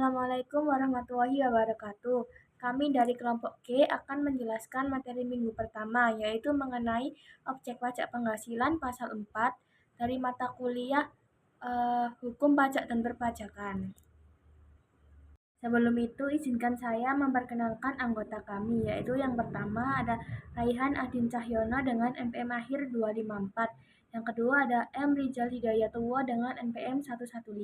Assalamualaikum warahmatullahi wabarakatuh. Kami dari kelompok G akan menjelaskan materi minggu pertama, yaitu mengenai objek pajak penghasilan pasal 4 dari mata kuliah Hukum Pajak dan Perpajakan. Sebelum itu, izinkan saya memperkenalkan anggota kami, yaitu yang pertama ada Raihan Adin Cahyono dengan NPM akhir 254. Yang kedua ada M. Rizal Hidayatullah dengan NPM 115.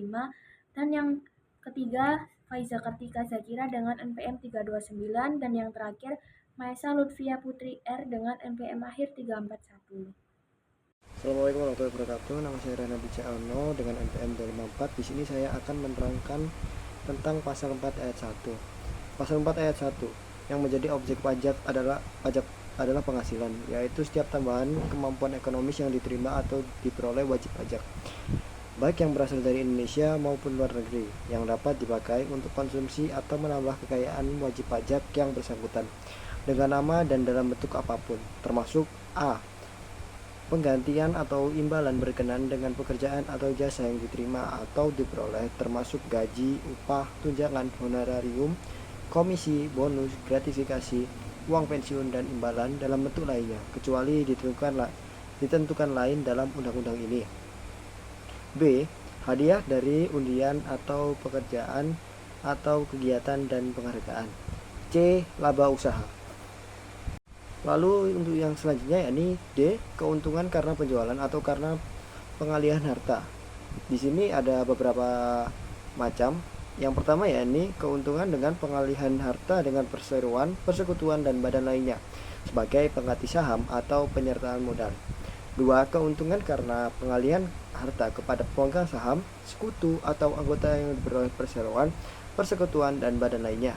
Dan yang ketiga Faiza Kartika Zakira dengan NPM 329. Dan yang terakhir Maesa Lutfia Putri R dengan NPM akhir 341. Assalamualaikum warahmatullahi wabarakatuh. Nama saya Rana Bicaono dengan NPM 254. Di sini saya akan menerangkan tentang pasal 4 ayat 1. Pasal 4 ayat 1 yang menjadi objek pajak adalah penghasilan, yaitu setiap tambahan kemampuan ekonomis yang diterima atau diperoleh wajib pajak, baik yang berasal dari Indonesia maupun luar negeri, yang dapat dipakai untuk konsumsi atau menambah kekayaan wajib pajak yang bersangkutan dengan nama dan dalam bentuk apapun, termasuk a. penggantian atau imbalan berkenaan dengan pekerjaan atau jasa yang diterima atau diperoleh, termasuk gaji, upah, tunjangan, honorarium, komisi, bonus, gratifikasi, uang pensiun, dan imbalan dalam bentuk lainnya, kecuali ditentukan lain dalam undang-undang ini. B. Hadiah dari undian atau pekerjaan atau kegiatan dan penghargaan. C. Laba usaha. Lalu untuk yang selanjutnya yakni D, keuntungan karena penjualan atau karena pengalihan harta. Di sini ada beberapa macam. Yang pertama yakni keuntungan dengan pengalihan harta dengan perseroan, persekutuan, dan badan lainnya sebagai pengganti saham atau penyertaan modal. Dua, keuntungan karena pengalihan harta kepada pemegang saham, sekutu, atau anggota yang diperoleh perseroan, persekutuan, dan badan lainnya.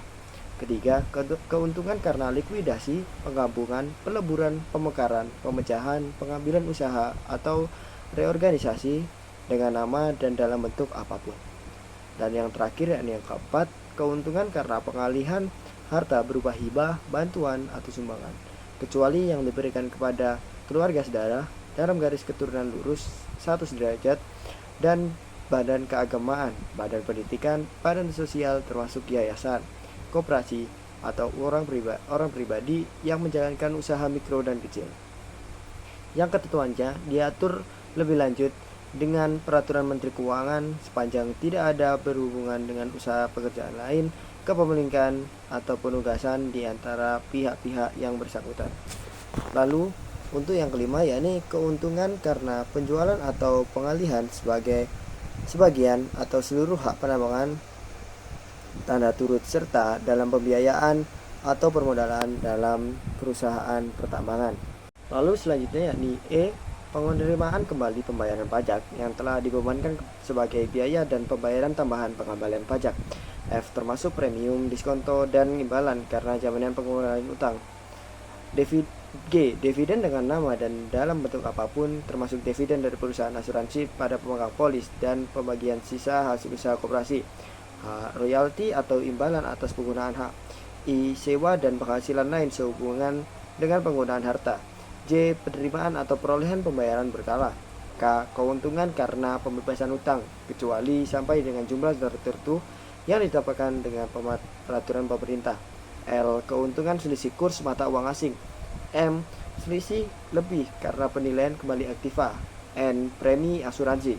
Ketiga, keuntungan karena likuidasi, penggabungan, peleburan, pemekaran, pemecahan, pengambilan usaha, atau reorganisasi dengan nama dan dalam bentuk apapun. Dan yang terakhir yakni yang keempat, keuntungan karena pengalihan harta berupa hibah, bantuan, atau sumbangan, kecuali yang diberikan kepada keluarga saudara dalam garis keturunan lurus 100 derajat dan badan keagamaan, badan pendidikan, badan sosial termasuk yayasan, koperasi, atau orang pribadi yang menjalankan usaha mikro dan kecil. Yang ketentuannya diatur lebih lanjut dengan Peraturan Menteri Keuangan sepanjang tidak ada berhubungan dengan usaha pekerjaan lain, kepemilikan, atau penugasan di antara pihak-pihak yang bersangkutan. Lalu untuk yang kelima yakni keuntungan karena penjualan atau pengalihan sebagian atau seluruh hak penambangan tanda turut serta dalam pembiayaan atau permodalan dalam perusahaan pertambangan. Lalu selanjutnya yakni E, penerimaan kembali pembayaran pajak yang telah dibebankan sebagai biaya dan pembayaran tambahan pengembalian pajak. F, termasuk premium, diskonto, dan imbalan karena jaminan pengeluaran utang. G, dividen dengan nama dan dalam bentuk apapun, termasuk dividen dari perusahaan asuransi pada pemegang polis dan pembagian sisa hasil usaha koperasi. H, royalti atau imbalan atas penggunaan hak. I, sewa dan penghasilan lain sehubungan dengan penggunaan harta. J, penerimaan atau perolehan pembayaran berkala. K, keuntungan karena pembebasan utang, kecuali sampai dengan jumlah tertentu yang ditetapkan dengan peraturan pemerintah. L, keuntungan selisih kurs mata uang asing. M, selisih lebih karena penilaian kembali aktiva. N, premi asuransi.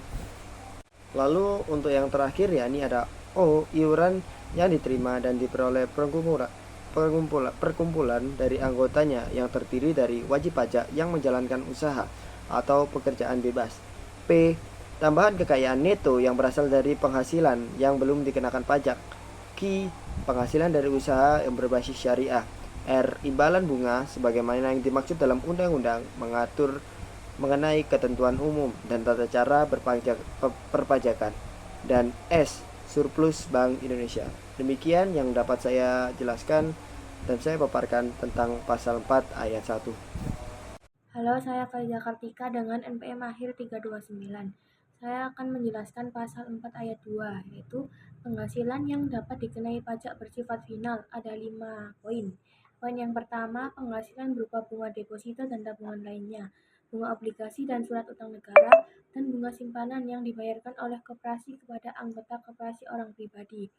Lalu untuk yang terakhir yakni ada O, iuran yang diterima dan diperoleh perkumpulan dari anggotanya yang terdiri dari wajib pajak yang menjalankan usaha atau pekerjaan bebas. P, tambahan kekayaan neto yang berasal dari penghasilan yang belum dikenakan pajak. Q, penghasilan dari usaha yang berbasis syariah. R, imbalan bunga sebagaimana yang dimaksud dalam undang-undang mengatur mengenai ketentuan umum dan tata cara perpajakan. Dan S, surplus Bank Indonesia. Demikian yang dapat saya jelaskan dan saya paparkan tentang pasal 4 ayat 1. Halo, saya Faiza Kartika dengan NPM akhir 329. Saya akan menjelaskan pasal 4 ayat 2, yaitu penghasilan yang dapat dikenai pajak bersifat final. Ada 5 poin. Poin yang pertama, penghasilan berupa bunga deposito dan tabungan lainnya, bunga obligasi dan surat utang negara, dan bunga simpanan yang dibayarkan oleh koperasi kepada anggota koperasi orang pribadi.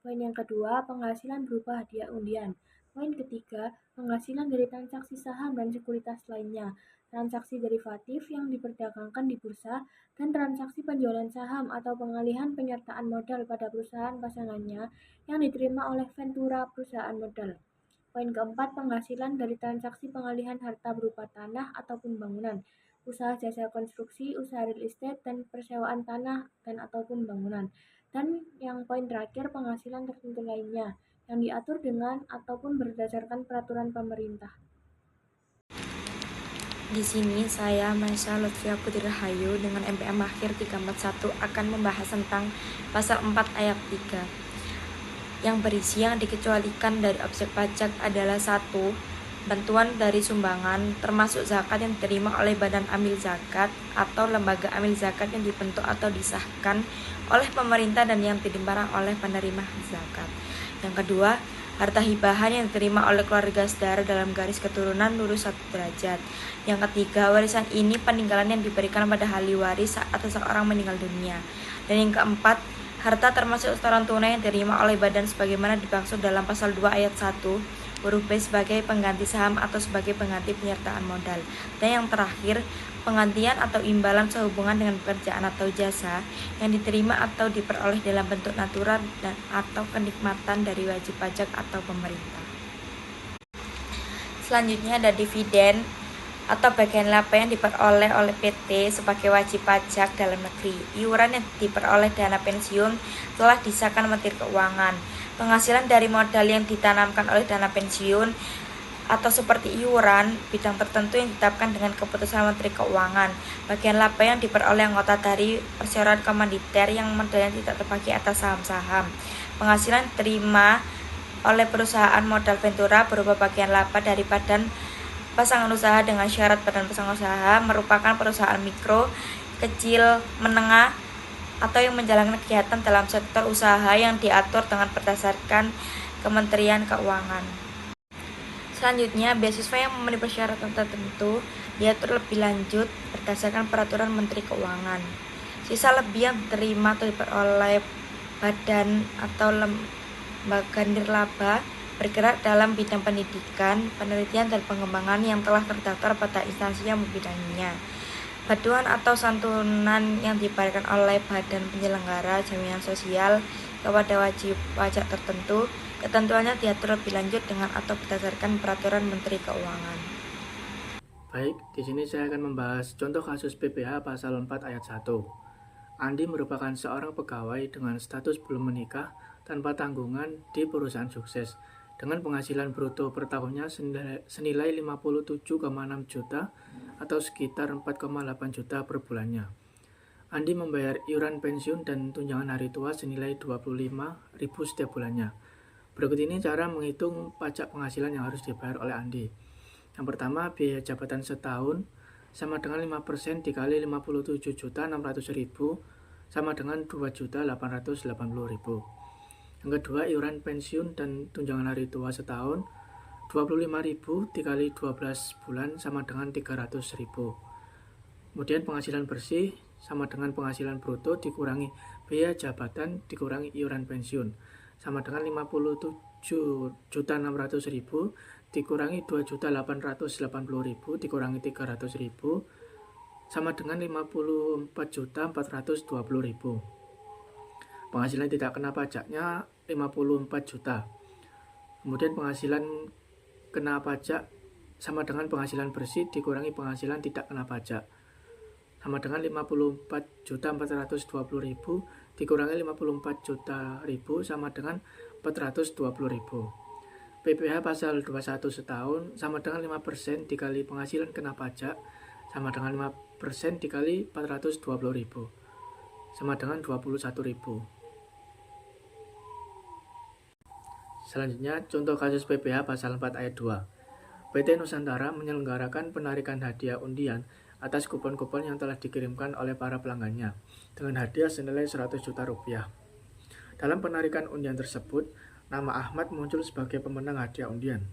Poin yang kedua, penghasilan berupa hadiah undian. Poin ketiga, penghasilan dari transaksi saham dan sekuritas lainnya, transaksi derivatif yang diperdagangkan di bursa, dan transaksi penjualan saham atau pengalihan penyertaan modal pada perusahaan pasangannya yang diterima oleh Ventura perusahaan modal. Poin keempat, penghasilan dari transaksi pengalihan harta berupa tanah ataupun bangunan, usaha jasa konstruksi, usaha real estate, dan persewaan tanah dan ataupun bangunan. Dan yang poin terakhir, penghasilan tertentu lainnya yang diatur dengan ataupun berdasarkan peraturan pemerintah. Di sini saya, Maisa Lutfia Putri Rahayu dengan MPM akhir 341 akan membahas tentang pasal 4 ayat 3 yang berisi yang dikecualikan dari objek pajak adalah 1. Bantuan dari sumbangan termasuk zakat yang diterima oleh badan amil zakat atau lembaga amil zakat yang dibentuk atau disahkan oleh pemerintah dan yang diterima oleh penerima zakat. Yang kedua, harta hibahan yang diterima oleh keluarga saudara dalam garis keturunan lurus 1 derajat. Yang ketiga, warisan ini peninggalan yang diberikan pada ahli waris saat seseorang meninggal dunia. Dan yang keempat, harta termasuk setoran tunai yang diterima oleh badan sebagaimana dimaksud dalam pasal 2 ayat 1 huruf B sebagai pengganti saham atau sebagai pengganti penyertaan modal. Dan yang terakhir, penggantian atau imbalan sehubungan dengan pekerjaan atau jasa yang diterima atau diperoleh dalam bentuk natural dan atau kenikmatan dari wajib pajak atau pemerintah. Selanjutnya ada dividen atau bagian laba yang diperoleh oleh PT sebagai wajib pajak dalam negeri. Iuran yang diperoleh dana pensiun telah disahkan Menteri Keuangan. Penghasilan dari modal yang ditanamkan oleh dana pensiun atau seperti iuran bidang tertentu yang ditetapkan dengan keputusan Menteri Keuangan. Bagian laba yang diperoleh anggota dari perseroan komanditer yang modalnya tidak terbagi atas saham-saham. Penghasilan diterima oleh perusahaan modal Ventura berupa bagian laba dari badan pasangan usaha dengan syarat badan pasangan usaha merupakan perusahaan mikro, kecil, menengah, atau yang menjalankan kegiatan dalam sektor usaha yang diatur dengan berdasarkan Kementerian Keuangan. Selanjutnya, beasiswa yang memenuhi persyaratan tertentu diatur lebih lanjut berdasarkan peraturan Menteri Keuangan. Sisa lebih yang diterima atau diperoleh badan atau lembaga nirlaba bergerak dalam bidang pendidikan, penelitian, dan pengembangan yang telah terdaftar pada instansi yang membidanginya. Bantuan atau santunan yang diberikan oleh badan penyelenggara jaminan sosial kepada wajib pajak tertentu, ketentuannya diatur lebih lanjut dengan atau berdasarkan peraturan Menteri Keuangan. Baik, di sini saya akan membahas contoh kasus PPh pasal 4 ayat 1. Andi merupakan seorang pegawai dengan status belum menikah tanpa tanggungan di perusahaan sukses dengan penghasilan bruto per tahunnya senilai 57,6 juta atau sekitar 4,8 juta per bulannya. Andi membayar iuran pensiun dan tunjangan hari tua senilai 25.000 setiap bulannya. Berikut ini cara menghitung pajak penghasilan yang harus dibayar oleh Andi. Yang pertama, biaya jabatan setahun sama dengan 5% dikali 57.600.000 sama dengan 2.880.000. Yang kedua, iuran pensiun dan tunjangan hari tua setahun 25.000 dikali 12 bulan sama dengan 300.000. Kemudian penghasilan bersih sama dengan penghasilan bruto dikurangi biaya jabatan dikurangi iuran pensiun sama dengan 57.600.000 dikurangi 2.880.000 dikurangi 300.000 sama dengan 54.420.000. Penghasilan tidak kena pajaknya 54 juta. Kemudian penghasilan kena pajak sama dengan penghasilan bersih dikurangi penghasilan tidak kena pajak sama dengan 54.420.000 dikurangi 54 juta ribu sama dengan 420.000. PPh pasal 21 setahun sama dengan 5% dikali penghasilan kena pajak sama dengan 5% dikali 420.000 sama dengan 21.000. Selanjutnya, contoh kasus PPh pasal 4 ayat 2. PT Nusantara menyelenggarakan penarikan hadiah undian atas kupon-kupon yang telah dikirimkan oleh para pelanggannya dengan hadiah senilai 100 juta rupiah. Dalam penarikan undian tersebut, nama Ahmad muncul sebagai pemenang hadiah undian.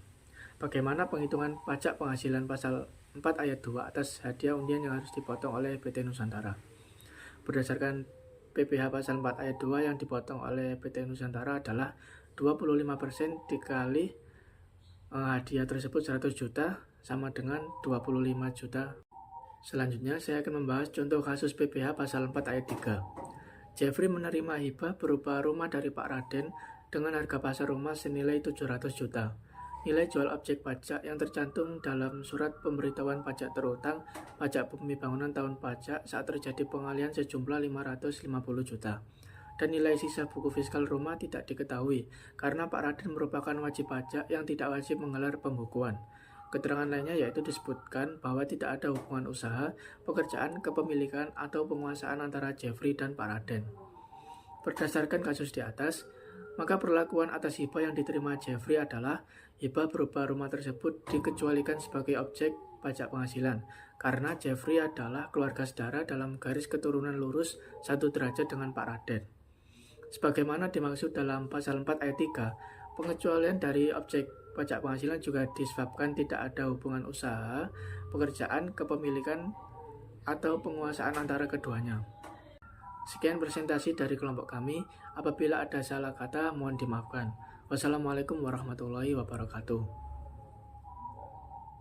Bagaimana penghitungan pajak penghasilan pasal 4 ayat 2 atas hadiah undian yang harus dipotong oleh PT Nusantara? Berdasarkan PPh pasal 4 ayat 2 yang dipotong oleh PT Nusantara adalah 25% dikali hadiah tersebut 100 juta sama dengan 25 juta. Selanjutnya saya akan membahas contoh kasus PPh pasal 4 ayat 3. Jeffrey menerima hibah berupa rumah dari Pak Raden dengan harga pasar rumah senilai 700 juta. Nilai jual objek pajak yang tercantum dalam surat pemberitahuan pajak terutang pajak bumi bangunan tahun pajak saat terjadi pengalihan sejumlah 550 juta. Dan nilai sisa buku fiskal rumah tidak diketahui karena Pak Raden merupakan wajib pajak yang tidak wajib menggelar pembukuan. Keterangan lainnya yaitu disebutkan bahwa tidak ada hubungan usaha, pekerjaan, kepemilikan, atau penguasaan antara Jeffrey dan Pak Raden. Berdasarkan kasus di atas, maka perlakuan atas hibah yang diterima Jeffrey adalah hibah berupa rumah tersebut dikecualikan sebagai objek pajak penghasilan karena Jeffrey adalah keluarga saudara dalam garis keturunan lurus 1 derajat dengan Pak Raden. Sebagaimana dimaksud dalam pasal 4 ayat 3, pengecualian dari objek pajak penghasilan juga disebabkan tidak ada hubungan usaha, pekerjaan, kepemilikan, atau penguasaan antara keduanya. Sekian presentasi dari kelompok kami. Apabila ada salah kata, mohon dimaafkan. Wassalamualaikum warahmatullahi wabarakatuh.